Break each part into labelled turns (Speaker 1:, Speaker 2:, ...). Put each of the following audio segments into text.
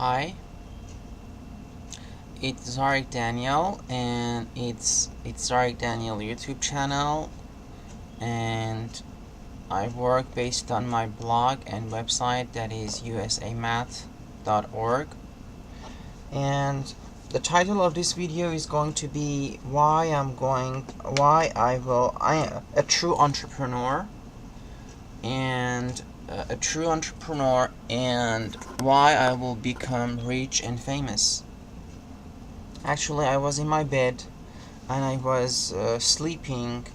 Speaker 1: Hi, it's Zarek Daniel, and it's Zarek Daniel YouTube channel, and I work based on my blog and website that is usamath.org. And the title of this video is going to be I am a true entrepreneur, and a true entrepreneur and why I will become rich and famous. Actually, I was in my bed and I was sleeping,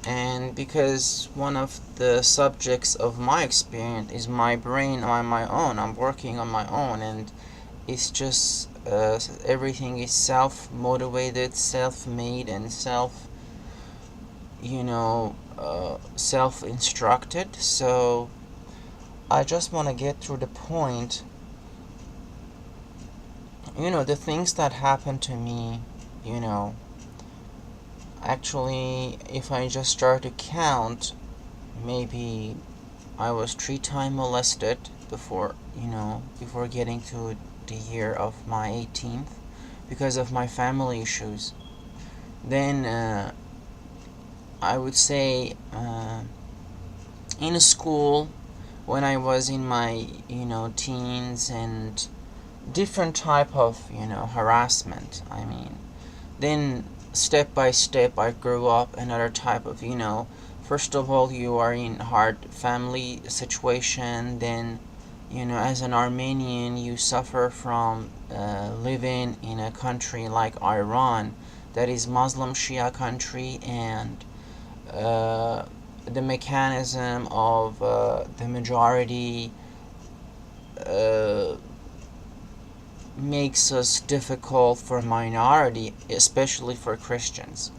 Speaker 1: and because one of the subjects of my experience is my brain on my own, I'm working on my own, and it's just everything is self-motivated, self-made, and self-instructed. So I just want to get through the point. The things that happen to me, you know actually, if I just start to count, maybe I was 3 times molested before getting to the year of my 18th because of my family issues. Then I would say in a school when I was in my teens, and different type of harassment. Then step by step I grew up another type of first of all, you are in hard family situation. Then as an Armenian, you suffer from living in a country like Iran, that is Muslim Shia country, and the mechanism of the majority uh, makes us difficult for minority, especially for Christians.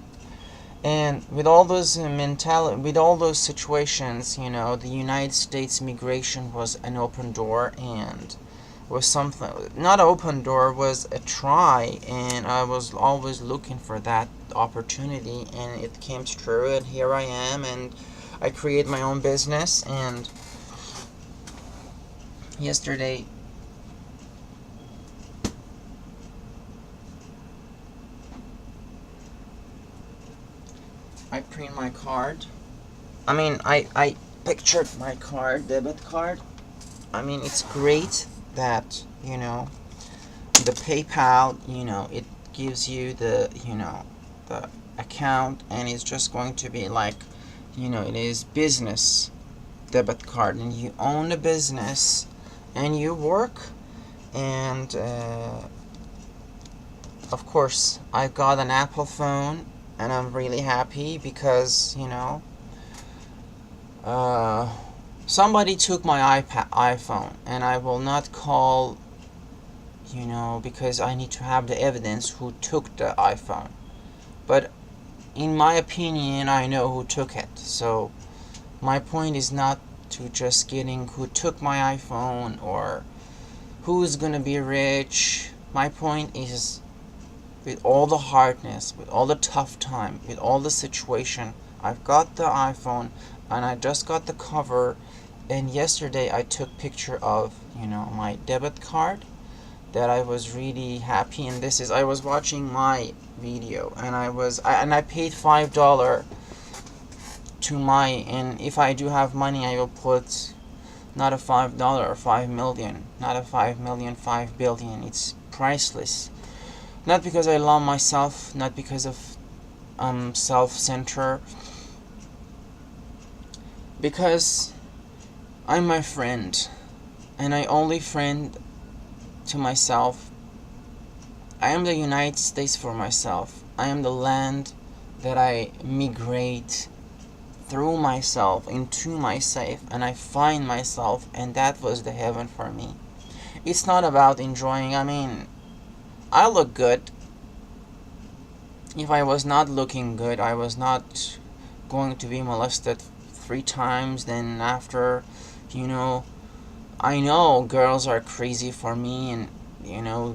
Speaker 1: And with all those with all those situations, the United States immigration was an open door, and was something, not open door, was a try, and I was always looking for that opportunity, and it came true, and here I am, and I create my own business. And yesterday I print my card. I pictured my card, debit card. It's great that, the PayPal, it gives you the account, and it's just going to be like, it is business debit card, and you own the business, and you work, and of course, I got an Apple phone, and I'm really happy because, somebody took my iPhone, and I will not call, because I need to have the evidence who took the iPhone. But in my opinion, I know who took it. So my point is not to just getting who took my iPhone or who's gonna be rich. My point is, with all the hardness, with all the tough time, with all the situation, I've got the iPhone, and I just got the cover, and yesterday I took picture of my debit card, that I was really happy. And I was watching my video, and I paid $5 to my, and if I do have money, I will put not a $5, 5 million, not a 5 million, 5 billion. It's priceless. Not because I love myself, not because of self-center, because I'm my friend, and I only friend to myself. I am the United States for myself. I am the land that I migrate through myself into myself, and I find myself, and that was the heaven for me. It's not about enjoying. I look good. If I was not looking good, I was not going to be molested 3 times. Then after, I know girls are crazy for me, and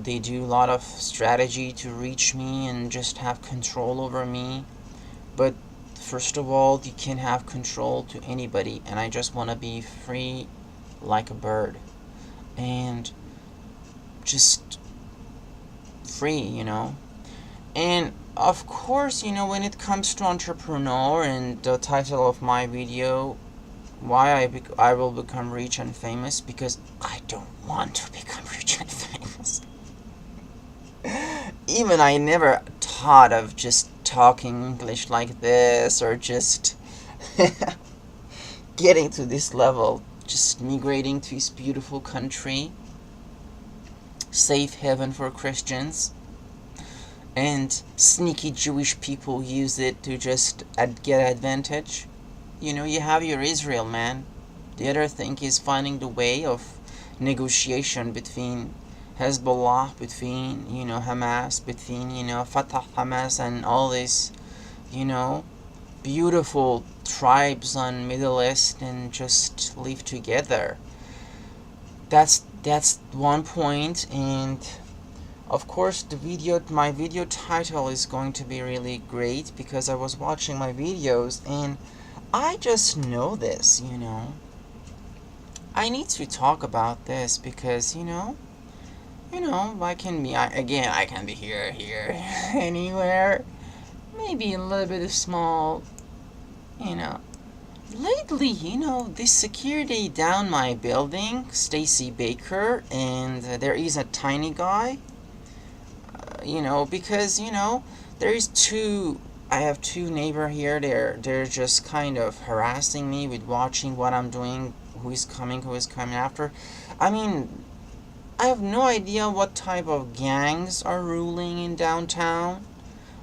Speaker 1: they do a lot of strategy to reach me and just have control over me. But first of all, you can't have control to anybody, and I just want to be free like a bird. And just free, And of course, when it comes to entrepreneur and the title of my video, why I will become rich and famous, because I don't want to become rich and famous. Even I never thought of just talking English like this, or just getting to this level, just migrating to this beautiful country, safe haven for Christians, and sneaky Jewish people use it to just get advantage. You have your Israel, man. The other thing is finding the way of negotiation between Hezbollah, between, Hamas, between, Fatah, Hamas, and all these, beautiful tribes on Middle East, and just live together. That's one point. And of course, my video title is going to be really great, because I was watching my videos and I just know this, I need to talk about this, because, I can be here, anywhere, maybe a little bit of small, Lately, this security down my building, Stacy Baker, and there is a tiny guy, because, I have two neighbor here. They're just kind of harassing me with watching what I'm doing, who is coming after. I mean, I have no idea what type of gangs are ruling in downtown,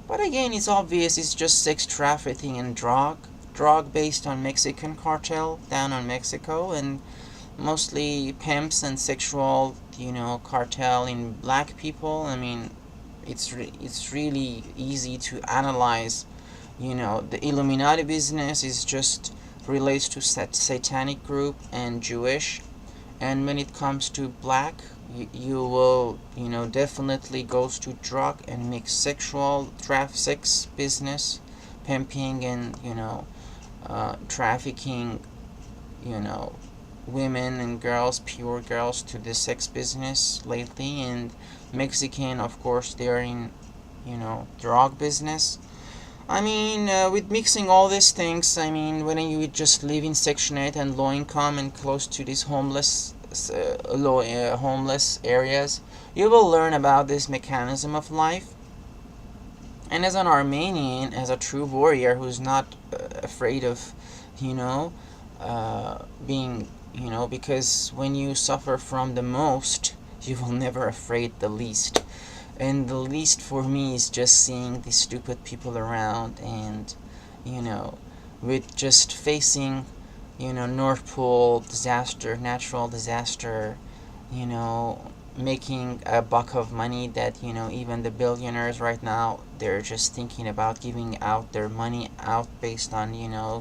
Speaker 1: but again, it's obvious it's just sex trafficking and drug based on Mexican cartel down on Mexico, and mostly pimps and sexual, cartel in black people. I mean, it's really easy to analyze. The Illuminati business is just relates to satanic group and Jewish, and when it comes to black, you will definitely goes to drug and mix sexual sex business, pimping, and trafficking, women and girls, pure girls, to the sex business lately. And Mexican, of course, they're in, drug business. I mean, with mixing all these things, I mean, when you just live in Section 8 and low income and close to these homeless areas, you will learn about this mechanism of life. And as an Armenian, as a true warrior who's not afraid of, being, because when you suffer from the most, you will never afraid the least. And the least for me is just seeing these stupid people around, and, with just facing, North Pole disaster, natural disaster, making a buck of money that, even the billionaires right now, they're just thinking about giving out their money out based on,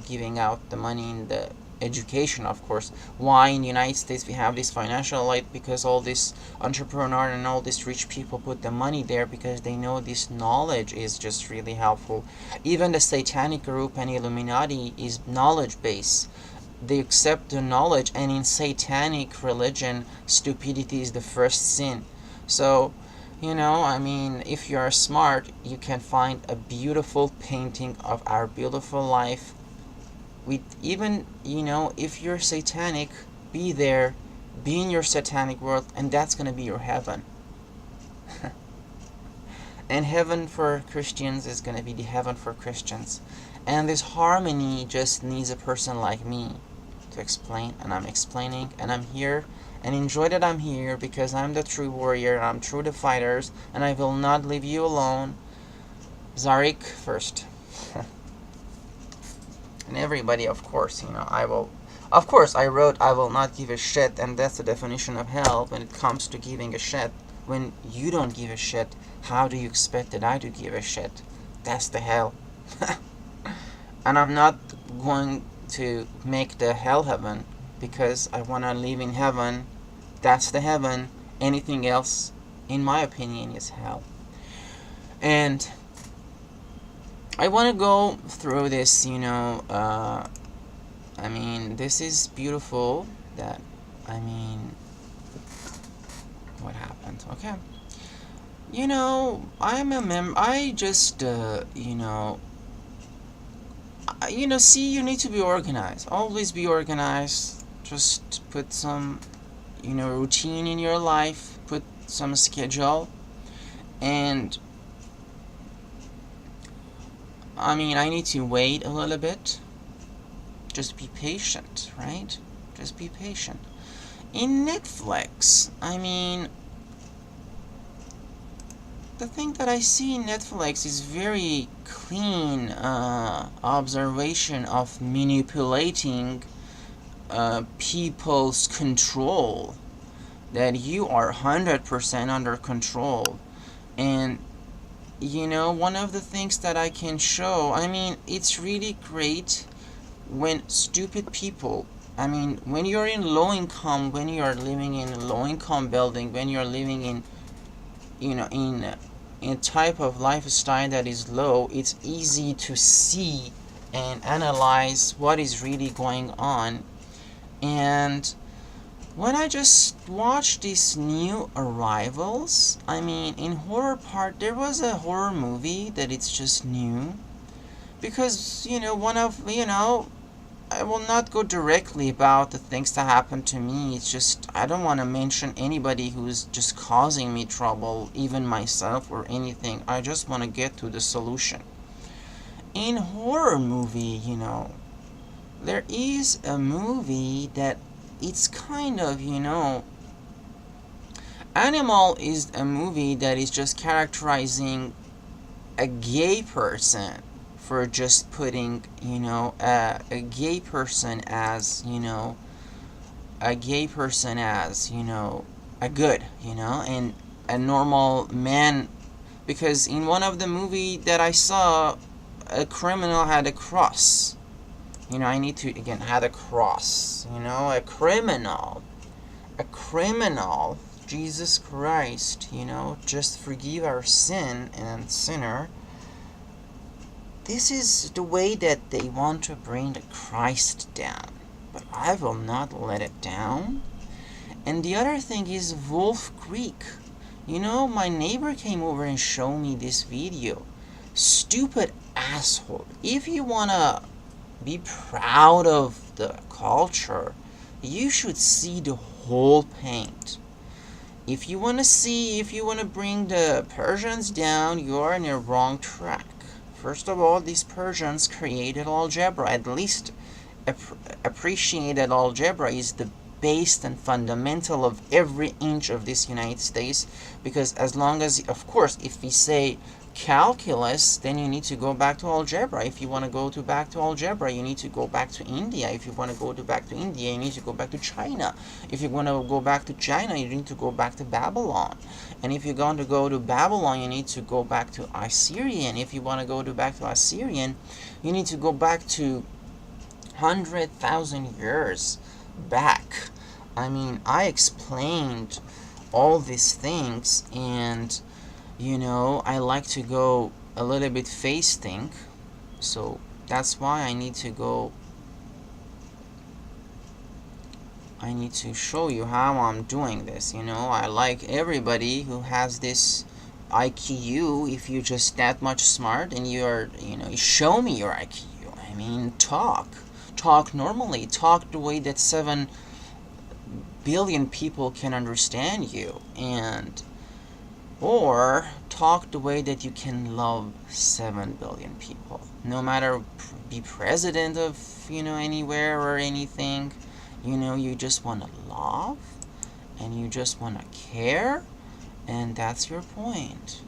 Speaker 1: giving out the money in the education, of course. Why in the United States we have this financial aid? Because all this entrepreneur and all these rich people put the money there, because they know this knowledge is just really helpful. Even the satanic group and Illuminati is knowledge based. They accept the knowledge, and in satanic religion, stupidity is the first sin. So, I mean, if you are smart, you can find a beautiful painting of our beautiful life. With even, if you're satanic, be there, be in your satanic world, and that's gonna be your heaven. And heaven for Christians is gonna be the heaven for Christians. And this harmony just needs a person like me to explain, and I'm explaining, and I'm here, and enjoy that I'm here, because I'm the true warrior, I'm true the fighters, and I will not leave you alone. Zarik first. And everybody, of course, I wrote I will not give a shit, and that's the definition of hell when it comes to giving a shit. When you don't give a shit, how do you expect that I to give a shit? That's the hell. And I'm not going to make the hell heaven, because I want to live in heaven. That's the heaven. Anything else, in my opinion, is hell. And I want to go through this, I mean, this is beautiful, what happened? Okay. I'm a I just, see, you need to be organized. Always be organized. Just put some, routine in your life. Put some schedule. And, I need to wait a little bit. Just be patient, right? Just be patient. In Netflix, the thing that I see in Netflix is very clean observation of manipulating people's control. That you are 100% under control. And, one of the things that I can show, it's really great when stupid people, when you're in low income, when you're living in a low income building, when you're living in, in a type of lifestyle that is low, it's easy to see and analyze what is really going on. And when I just watched these new arrivals, in horror part, there was a horror movie that it's just new. Because, I will not go directly about the things that happened to me. It's just, I don't want to mention anybody who's just causing me trouble, even myself or anything. I just want to get to the solution. In horror movie, there is a movie that it's kind of, Animal is a movie that is just characterizing a gay person for just putting, a gay person as, a gay person as, a good, and a normal man. Because in one of the movie that I saw, a criminal had a cross. I need to, again, had a cross. A criminal. Jesus Christ, just forgive our sin and sinner. This is the way that they want to bring the Christ down. But I will not let it down. And the other thing is Wolf Creek. My neighbor came over and showed me this video. Stupid asshole. If you want to be proud of the culture, you should see the whole paint. If you want to bring the Persians down, you are in a wrong track. First of all, these Persians created algebra. At least appreciated algebra is the base and fundamental of every inch of this United States. Because as long as, of course, if we say calculus, then you need to go back to algebra. If you want to go back to algebra, you need to go back to India. If you want to go back to India, you need to go back to China. If you want to go back to China, you need to go back to Babylon. And if you're going to go to Babylon, you need to go back to Assyrian. If you want to go back to Assyrian, you need to go back to 100,000 years back. I explained all these things, and I like to go a little bit face think, so that's why I need to show you how I'm doing this. I like everybody who has this IQ. If you're just that much smart and you're, show me your IQ. Talk normally, talk the way that 7 billion people can understand you, or talk the way that you can love 7 billion people. No matter be president of, anywhere or anything, you just want to love and you just want to care, and that's your point.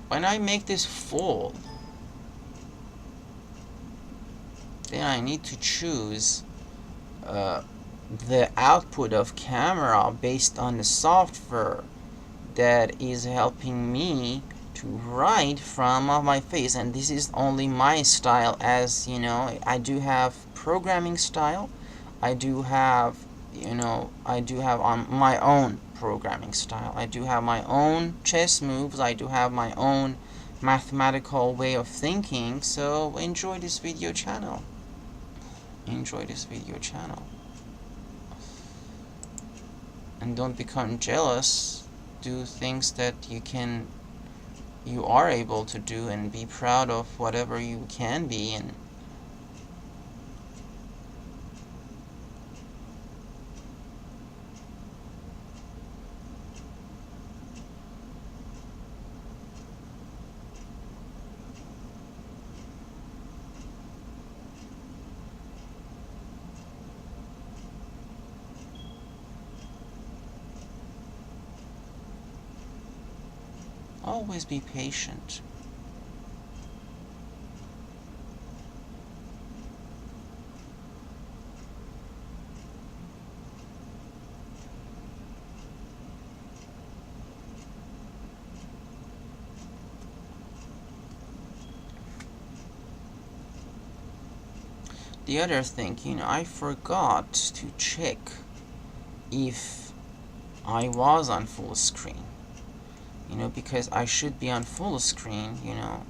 Speaker 1: When I make this full, then I need to choose the output of camera based on the software that is helping me to write from my face. And this is only my style, as I do have programming style. I do have my own programming style. I do have my own chess moves. I do have my own mathematical way of thinking. So enjoy this video channel. And don't become jealous. Do things that you are able to do, and be proud of whatever you can be. And always be patient. The other thing, I forgot to check if I was on full screen. Because I should be on full screen,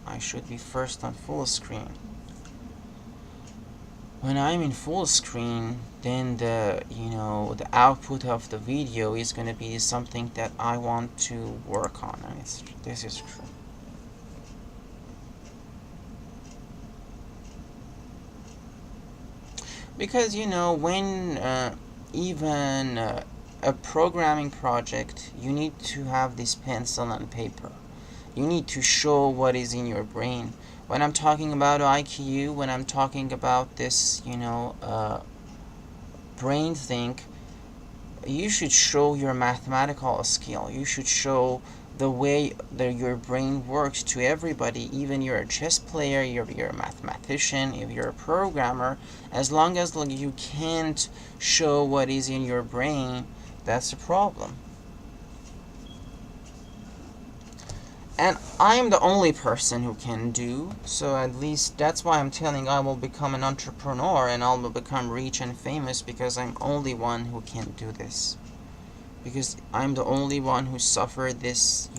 Speaker 1: I should be first on full screen. When I'm in full screen, then the output of the video is going to be something that I want to work on, and this is true. Because when even a programming project, you need to have this pencil and paper. You need to show what is in your brain. When I'm talking about IQ, when I'm talking about this, brain thing, you should show your mathematical skill. You should show the way that your brain works to everybody, even you're a chess player, you're a mathematician, if you're a programmer. As long as you can't show what is in your brain, that's the problem. And I'm the only person who can do, so at least that's why I'm telling I will become an entrepreneur and I will become rich and famous, because I'm only one who can do this. Because I'm the only one who suffered this,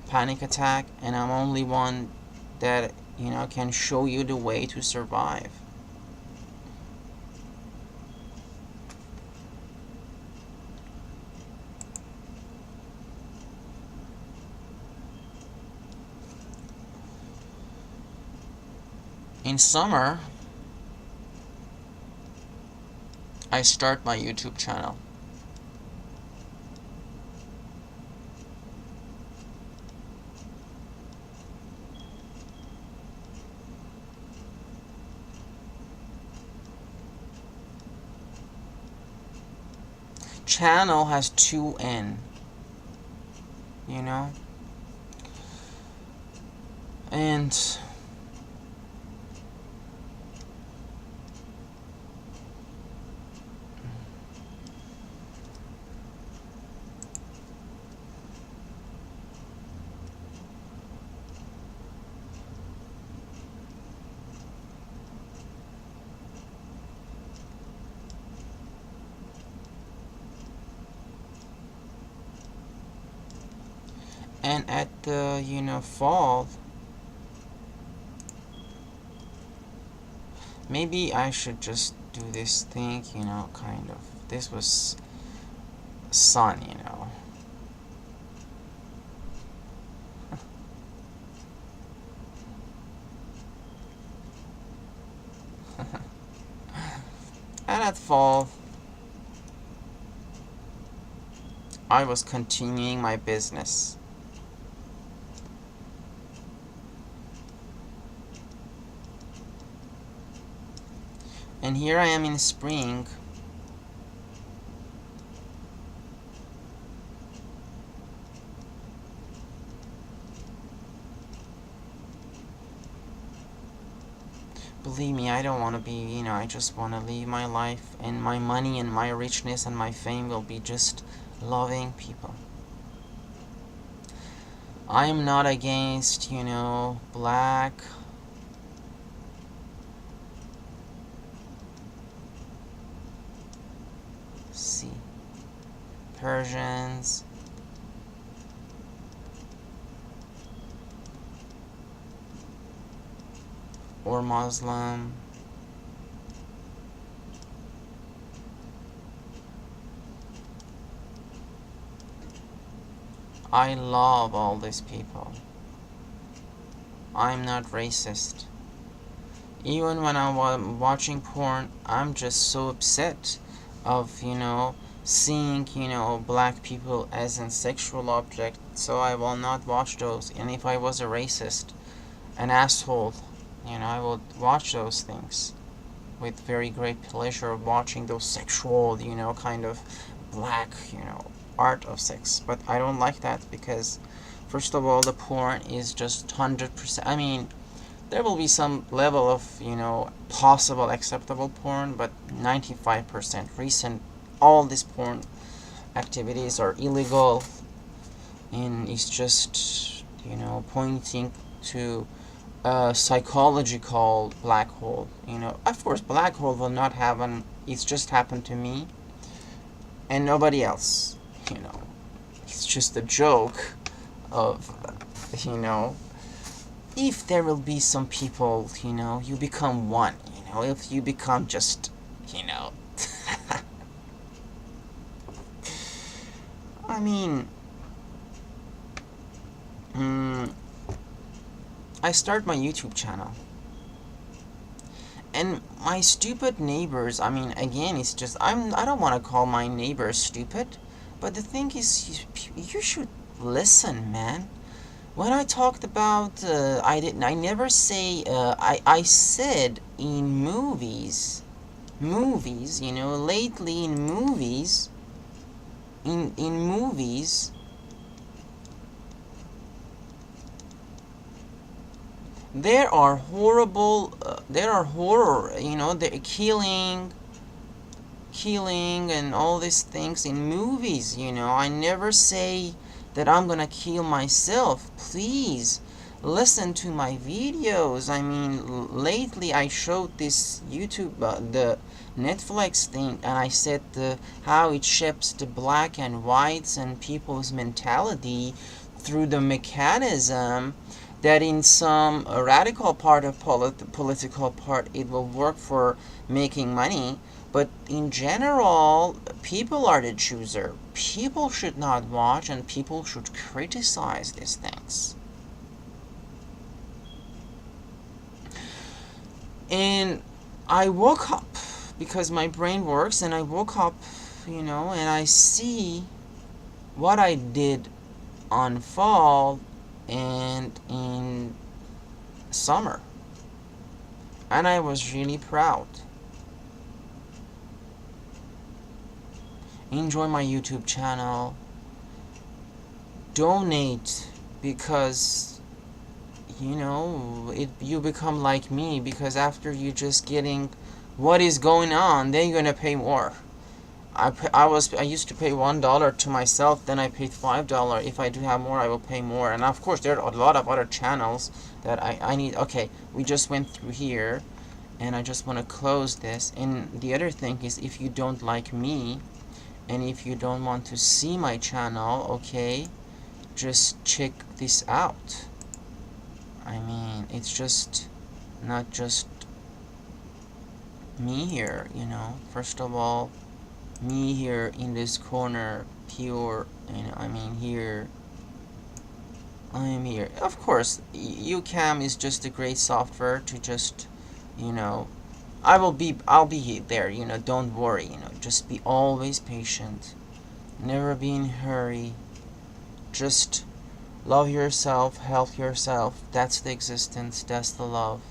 Speaker 1: panic attack, and I'm only one that, can show you the way to survive. In summer, I start my YouTube channel. Channel has 2 N, and at the fall, maybe I should just do this thing, kind of. This was sun, And at fall, I was continuing my business. And here I am in spring. Believe me, I don't want to be, I just want to live my life, and my money and my richness and my fame will be just loving people. I am not against, black, Persians, or Muslim. I love all these people. I'm not racist. Even when I'm watching porn, I'm just so upset of, seeing, black people as a sexual object, so I will not watch those. And if I was a racist, an asshole, I would watch those things with very great pleasure, watching those sexual, kind of black, art of sex. But I don't like that because, first of all, the porn is just 100%. I mean, there will be some level of, possible acceptable porn, but 95% recent, all these porn activities are illegal, and it's just, pointing to a psychological black hole. Of course, black hole will not happen. It's just happened to me and nobody else. It's just a joke of, if there will be some people, you become one. If you become just, I mean, I start my YouTube channel. And my stupid neighbors, I mean, again, it's just, I don't want to call my neighbors stupid, but the thing is, you should listen, man. When I talked about, I never say, I said in movies, lately in movies, in movies, there are horror, they're killing and all these things in movies. I never say that I'm gonna kill myself. Please listen to my videos. I mean, lately I showed this YouTube, the Netflix thing, and I said how it shapes the black and whites and people's mentality through the mechanism that in some radical part of political part it will work for making money, but in general people are the chooser. People should not watch and people should criticize these things. And I woke up because my brain works, and I woke up, and I see what I did on fall and in summer, and I was really proud. Enjoy my YouTube channel, donate, because you become like me, because after you just getting what is going on, then you're gonna pay more. I used to pay $1 to myself, then I paid $5. If I do have more, I will pay more. And of course, there are a lot of other channels that I need. Okay, we just went through here, and I just want to close this. And the other thing is, if you don't like me, and if you don't want to see my channel, okay, just check this out. I mean, it's just not just me here, First of all, me here in this corner, pure, I mean, here I am here. Of course, UCam is just a great software to just, I'll be there, don't worry, just be always patient, never be in a hurry, just love yourself, help yourself. That's the existence, that's the love.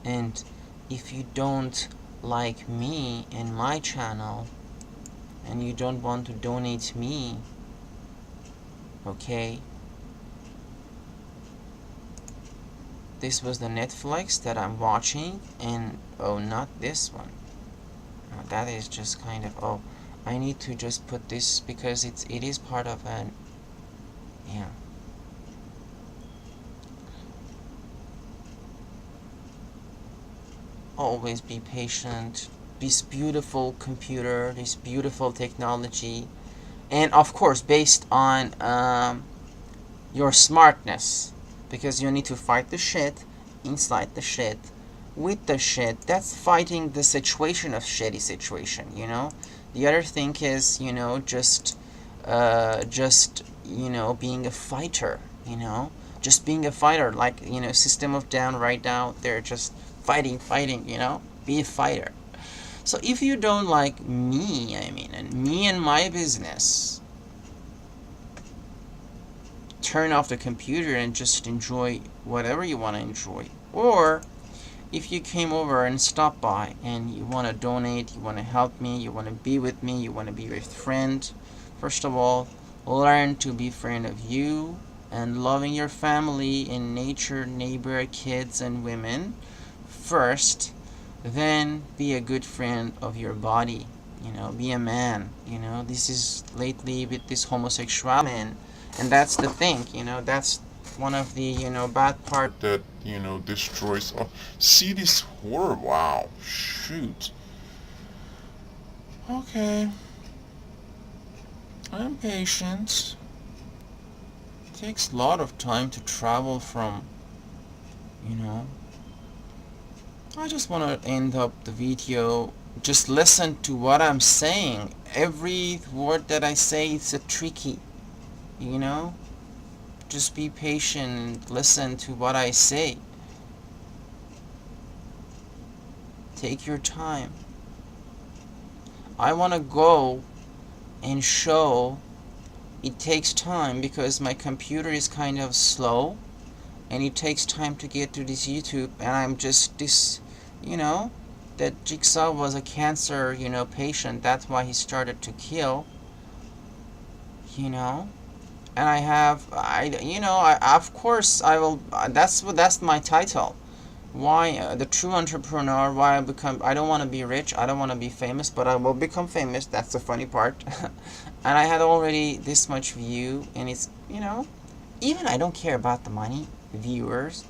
Speaker 1: And if you don't like me and my channel, and you don't want to donate me, okay, this was the Netflix that I'm watching, and oh, not this one. That is just kind of, oh, I need to just put this because it is part of an, yeah. Always be patient. This beautiful computer, this beautiful technology, and of course based on your smartness, because you need to fight the shit inside the shit, with the shit. That's fighting the situation of shitty situation, you know. The other thing is, you know, just you know, being a fighter, you know, just being a fighter, like, you know, System of Down right now, they're just fighting, you know, be a fighter. So if you don't like me, I mean, and me and my business, turn off the computer and just enjoy whatever you want to enjoy. Or if you came over and stopped by and you want to donate, you want to help me, you want to be with me, you want to be with friend, first of all, learn to be friend of you and loving your family and nature, neighbor, kids, and women first. Then be a good friend of your body. You know, be a man. You know, this is lately with this homosexual man, and that's the thing. You know, that's one of the, you know, bad part
Speaker 2: that, you know, destroys. Oh, see this horror. Wow. Shoot. Okay. I'm patient. It takes a lot of time to travel from, you know. I just want to end up the video. Just listen to what I'm saying. Every word that I say is a tricky, you know. Just be patient and listen to what I say. Take your time. I want to go and show. It takes time because my computer is kind of slow and it takes time to get to this YouTube, and I'm just this, you know, that Jigsaw was a cancer, you know, patient. That's why he started to kill, you know. And of course I will, that's my title. Why the true entrepreneur, why I don't want to be rich, I don't want to be famous, but I will become famous. That's the funny part. And I had already this much view, and it's, you know, even I don't care about the money, viewers.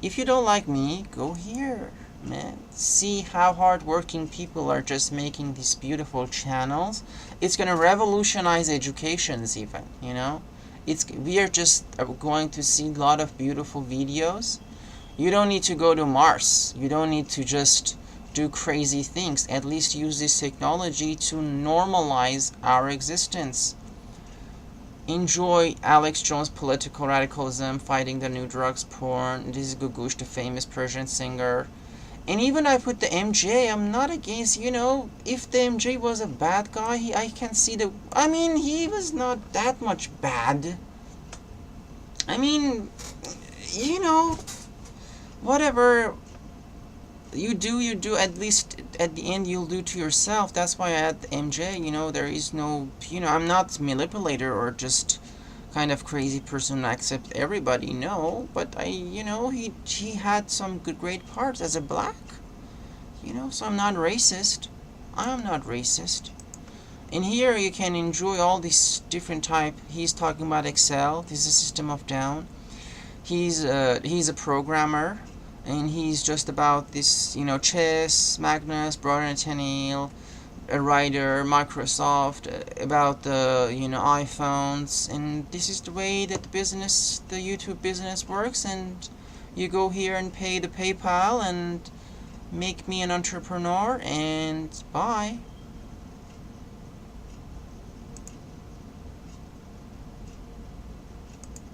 Speaker 2: If you don't like me, go here, man. See how hardworking people are just making these beautiful channels. It's gonna revolutionize educations even, you know. We are just going to see a lot of beautiful videos. You don't need to go to Mars. You don't need to just do crazy things. At least use this technology to normalize our existence. Enjoy Alex Jones' political radicalism, fighting the new drugs porn. This is Gugush, the famous Persian singer. And even I put the MJ, I'm not against, you know, if the MJ was a bad guy, I can see I mean, he was not that much bad. I mean, you know, whatever you do, at least at the end you'll do to yourself. That's why I had the MJ, you know, there is no, you know, I'm not manipulator or just kind of crazy person I accept everybody, no, but you know, he had some great parts as a black, you know, so I'm not racist. I'm not racist. And here you can enjoy all these different type. He's talking about Excel. This is System of Down. He's a programmer, and he's just about this, you know, chess, Magnus, Brother Nathaniel, a writer, Microsoft, about the, you know, iPhones, and this is the way that the YouTube business works. And you go here and pay the PayPal and make me an entrepreneur, and bye.